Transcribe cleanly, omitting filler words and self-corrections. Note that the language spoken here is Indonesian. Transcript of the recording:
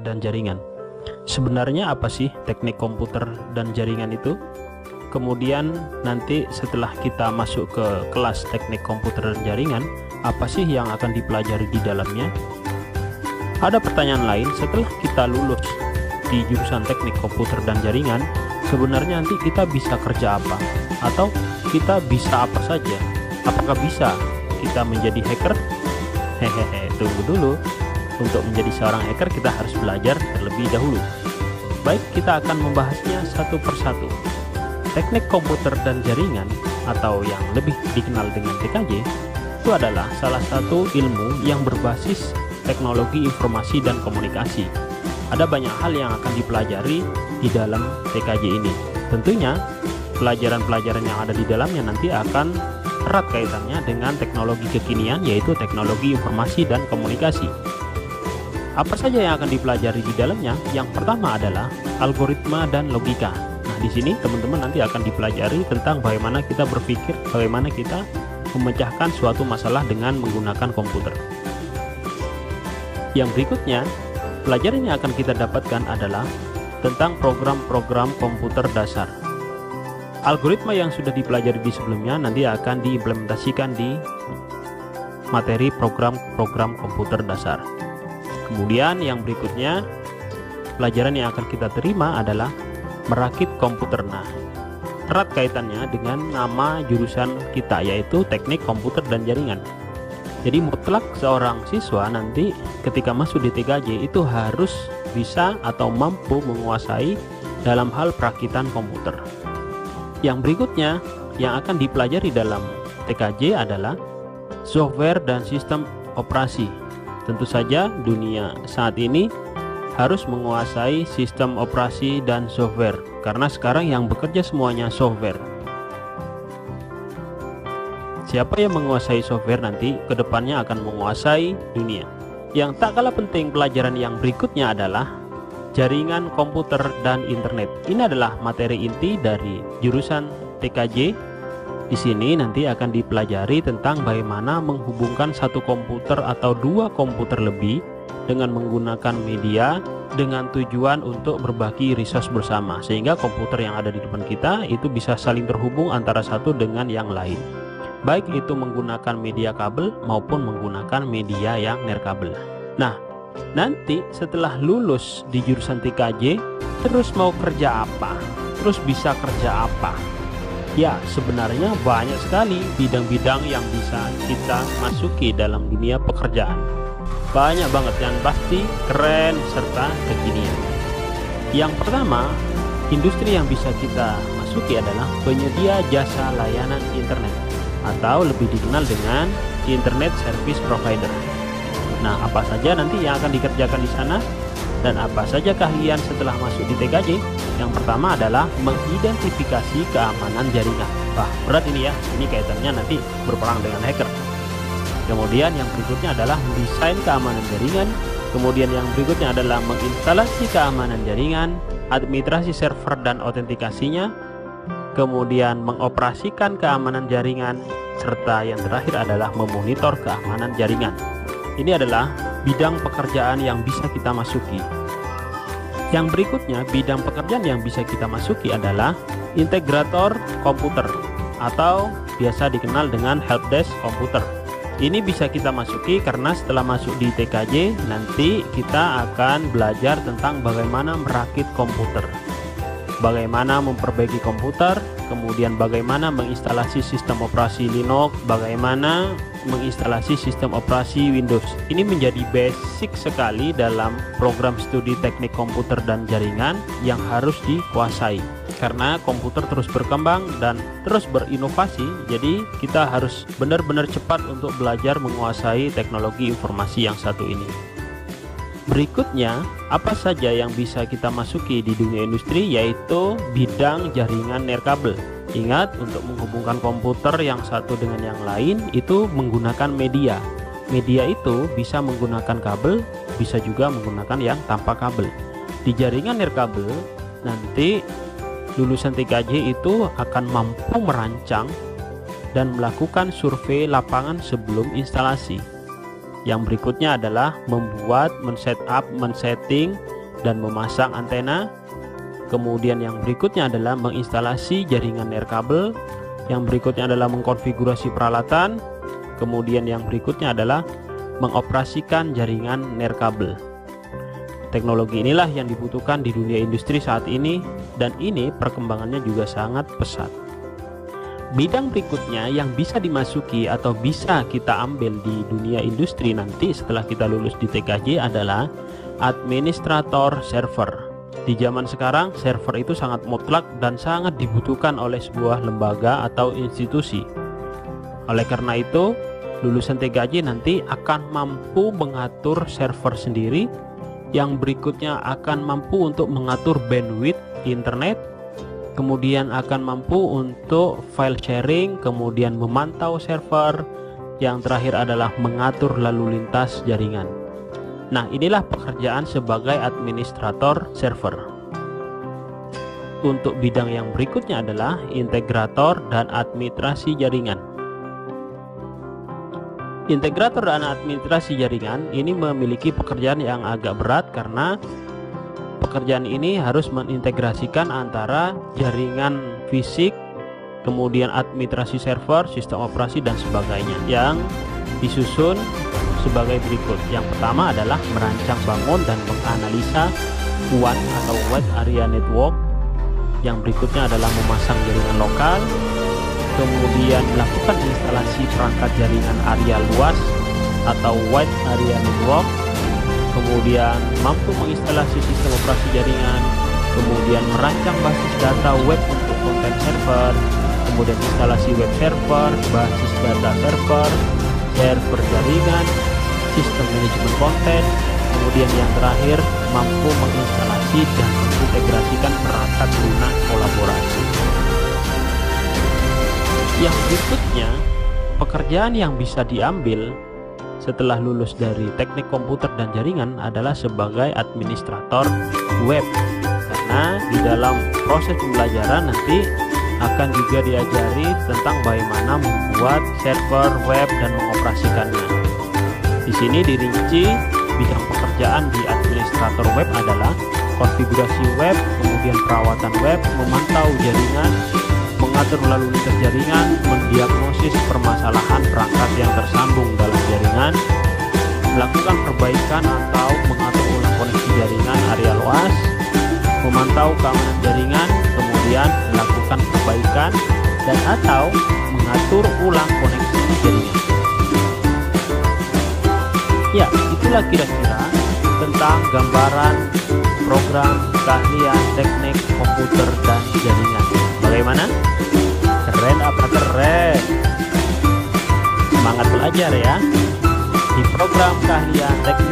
dan jaringan. Sebenarnya apa sih teknik komputer dan jaringan itu? Kemudian nanti setelah kita masuk ke kelas teknik komputer dan jaringan, apa sih yang akan dipelajari di dalamnya? Ada pertanyaan lain, setelah kita lulus di jurusan teknik komputer dan jaringan, sebenarnya nanti kita bisa kerja apa? Atau kita bisa apa saja? Apakah bisa kita menjadi hacker? Hehehe, tunggu dulu. Untuk menjadi seorang hacker kita harus belajar terlebih dahulu. Baik, kita akan membahasnya satu persatu. Teknik komputer dan jaringan atau yang lebih dikenal dengan TKJ itu adalah salah satu ilmu yang berbasis teknologi informasi dan komunikasi. Ada banyak hal yang akan dipelajari di dalam TKJ ini. Tentunya pelajaran-pelajaran yang ada di dalamnya nanti akan erat kaitannya dengan teknologi kekinian, yaitu teknologi informasi dan komunikasi. Apa saja yang akan dipelajari di dalamnya? Yang pertama adalah algoritma dan logika. Nah, di sini teman-teman nanti akan dipelajari tentang bagaimana kita berpikir, bagaimana kita memecahkan suatu masalah dengan menggunakan komputer. Yang berikutnya, pelajaran yang akan kita dapatkan adalah tentang program-program komputer dasar. Algoritma yang sudah dipelajari di sebelumnya nanti akan diimplementasikan di materi program-program komputer dasar. Kemudian yang berikutnya, pelajaran yang akan kita terima adalah merakit komputer. Nah, erat kaitannya dengan nama jurusan kita, yaitu teknik komputer dan jaringan. Jadi mutlak seorang siswa nanti ketika masuk di TKJ itu harus bisa atau mampu menguasai dalam hal perakitan komputer. Yang berikutnya yang akan dipelajari dalam TKJ adalah software dan sistem operasi. Tentu saja dunia saat ini harus menguasai sistem operasi dan software, karena sekarang yang bekerja semuanya software. Siapa yang menguasai software nanti kedepannya akan menguasai dunia. Yang tak kalah penting, pelajaran yang berikutnya adalah jaringan komputer dan internet. Ini adalah materi inti dari jurusan TKJ. Di sini nanti akan dipelajari tentang bagaimana menghubungkan satu komputer atau dua komputer lebih dengan menggunakan media dengan tujuan untuk berbagi resource bersama, sehingga komputer yang ada di depan kita itu bisa saling terhubung antara satu dengan yang lain, baik itu menggunakan media kabel maupun menggunakan media yang nirkabel. Nah, nanti setelah lulus di jurusan TKJ, terus mau kerja apa? Terus bisa kerja apa? Ya, sebenarnya banyak sekali bidang-bidang yang bisa kita masuki dalam dunia pekerjaan. Banyak banget yang pasti keren serta kekinian. Yang pertama, industri yang bisa kita masuki adalah penyedia jasa layanan internet atau lebih dikenal dengan internet service provider. Nah, apa saja nanti yang akan dikerjakan di sana dan apa saja keahlian setelah masuk di TKJ? Yang pertama adalah mengidentifikasi keamanan jaringan. Wah, berat ini ya, ini kaitannya nanti berperang dengan hacker. Kemudian yang berikutnya adalah mendesain keamanan jaringan. Kemudian yang berikutnya adalah menginstalasi keamanan jaringan, administrasi server dan autentikasinya. Kemudian mengoperasikan keamanan jaringan, serta yang terakhir adalah memonitor keamanan jaringan. Ini adalah bidang pekerjaan yang bisa kita masuki. Yang berikutnya, bidang pekerjaan yang bisa kita masuki adalah integrator komputer atau biasa dikenal dengan helpdesk komputer. Ini bisa kita masuki karena setelah masuk di TKJ nanti kita akan belajar tentang bagaimana merakit komputer, bagaimana memperbaiki komputer, kemudian bagaimana menginstalasi sistem operasi Linux, bagaimana menginstalasi sistem operasi Windows. Ini menjadi basic sekali dalam program studi teknik komputer dan jaringan yang harus dikuasai, karena komputer terus berkembang dan terus berinovasi. Jadi kita harus benar-benar cepat untuk belajar menguasai teknologi informasi yang satu ini. Berikutnya, apa saja yang bisa kita masuki di dunia industri, yaitu bidang jaringan nirkabel. Ingat, untuk menghubungkan komputer yang satu dengan yang lain itu menggunakan media. Media itu bisa menggunakan kabel, bisa juga menggunakan yang tanpa kabel. Di jaringan nirkabel, nanti lulusan TKJ itu akan mampu merancang dan melakukan survei lapangan sebelum instalasi. Yang berikutnya adalah membuat, men-setup, men-setting dan memasang antena. Kemudian yang berikutnya adalah menginstalasi jaringan nirkabel. Yang berikutnya adalah mengkonfigurasi peralatan. Kemudian yang berikutnya adalah mengoperasikan jaringan nirkabel. Teknologi inilah yang dibutuhkan di dunia industri saat ini, dan ini perkembangannya juga sangat pesat. Bidang berikutnya yang bisa dimasuki atau bisa kita ambil di dunia industri nanti setelah kita lulus di TKJ adalah administrator server. Di zaman sekarang, server itu sangat mutlak dan sangat dibutuhkan oleh sebuah lembaga atau institusi. Oleh karena itu, lulusan TKJ nanti akan mampu mengatur server sendiri, yang berikutnya akan mampu untuk mengatur bandwidth internet, kemudian akan mampu untuk file sharing, kemudian memantau server, yang terakhir adalah mengatur lalu lintas jaringan. Nah, inilah pekerjaan sebagai administrator server. Untuk bidang yang berikutnya adalah integrator dan administrasi jaringan. Integrator dan administrasi jaringan ini memiliki pekerjaan yang agak berat karena pekerjaan ini harus mengintegrasikan antara jaringan fisik, kemudian administrasi server, sistem operasi dan sebagainya, yang disusun sebagai berikut. Yang pertama adalah merancang, bangun dan menganalisa WAN atau Wide Area Network. Yang berikutnya adalah memasang jaringan lokal, kemudian melakukan instalasi perangkat jaringan area luas atau Wide Area Network, kemudian mampu menginstalasi sistem operasi jaringan, kemudian merancang basis data web untuk konten server, kemudian instalasi web server, basis data server, server jaringan, sistem manajemen konten, kemudian yang terakhir mampu menginstalasi dan mengintegrasikan perangkat lunak kolaborasi. Yang berikutnya, pekerjaan yang bisa diambil setelah lulus dari teknik komputer dan jaringan adalah sebagai administrator web, karena di dalam proses pembelajaran nanti akan juga diajari tentang bagaimana membuat server web dan mengoperasikannya. Di sini dirinci bidang pekerjaan di administrator web adalah konfigurasi web, kemudian perawatan web, memantau jaringan, mengatur lalu lintas jaringan, mendiagnosis permasalahan perangkat yang tersambung dalam jaringan, melakukan perbaikan atau mengatur ulang koneksi jaringan area luas, memantau keamanan jaringan, kemudian melakukan perbaikan dan atau mengatur ulang koneksi jaringan. Ya, itulah kira-kira tentang gambaran program keahlian teknik komputer dan jaringan. Bagaimana? Keren apa keren? Semangat belajar ya. Di program keahlian teknik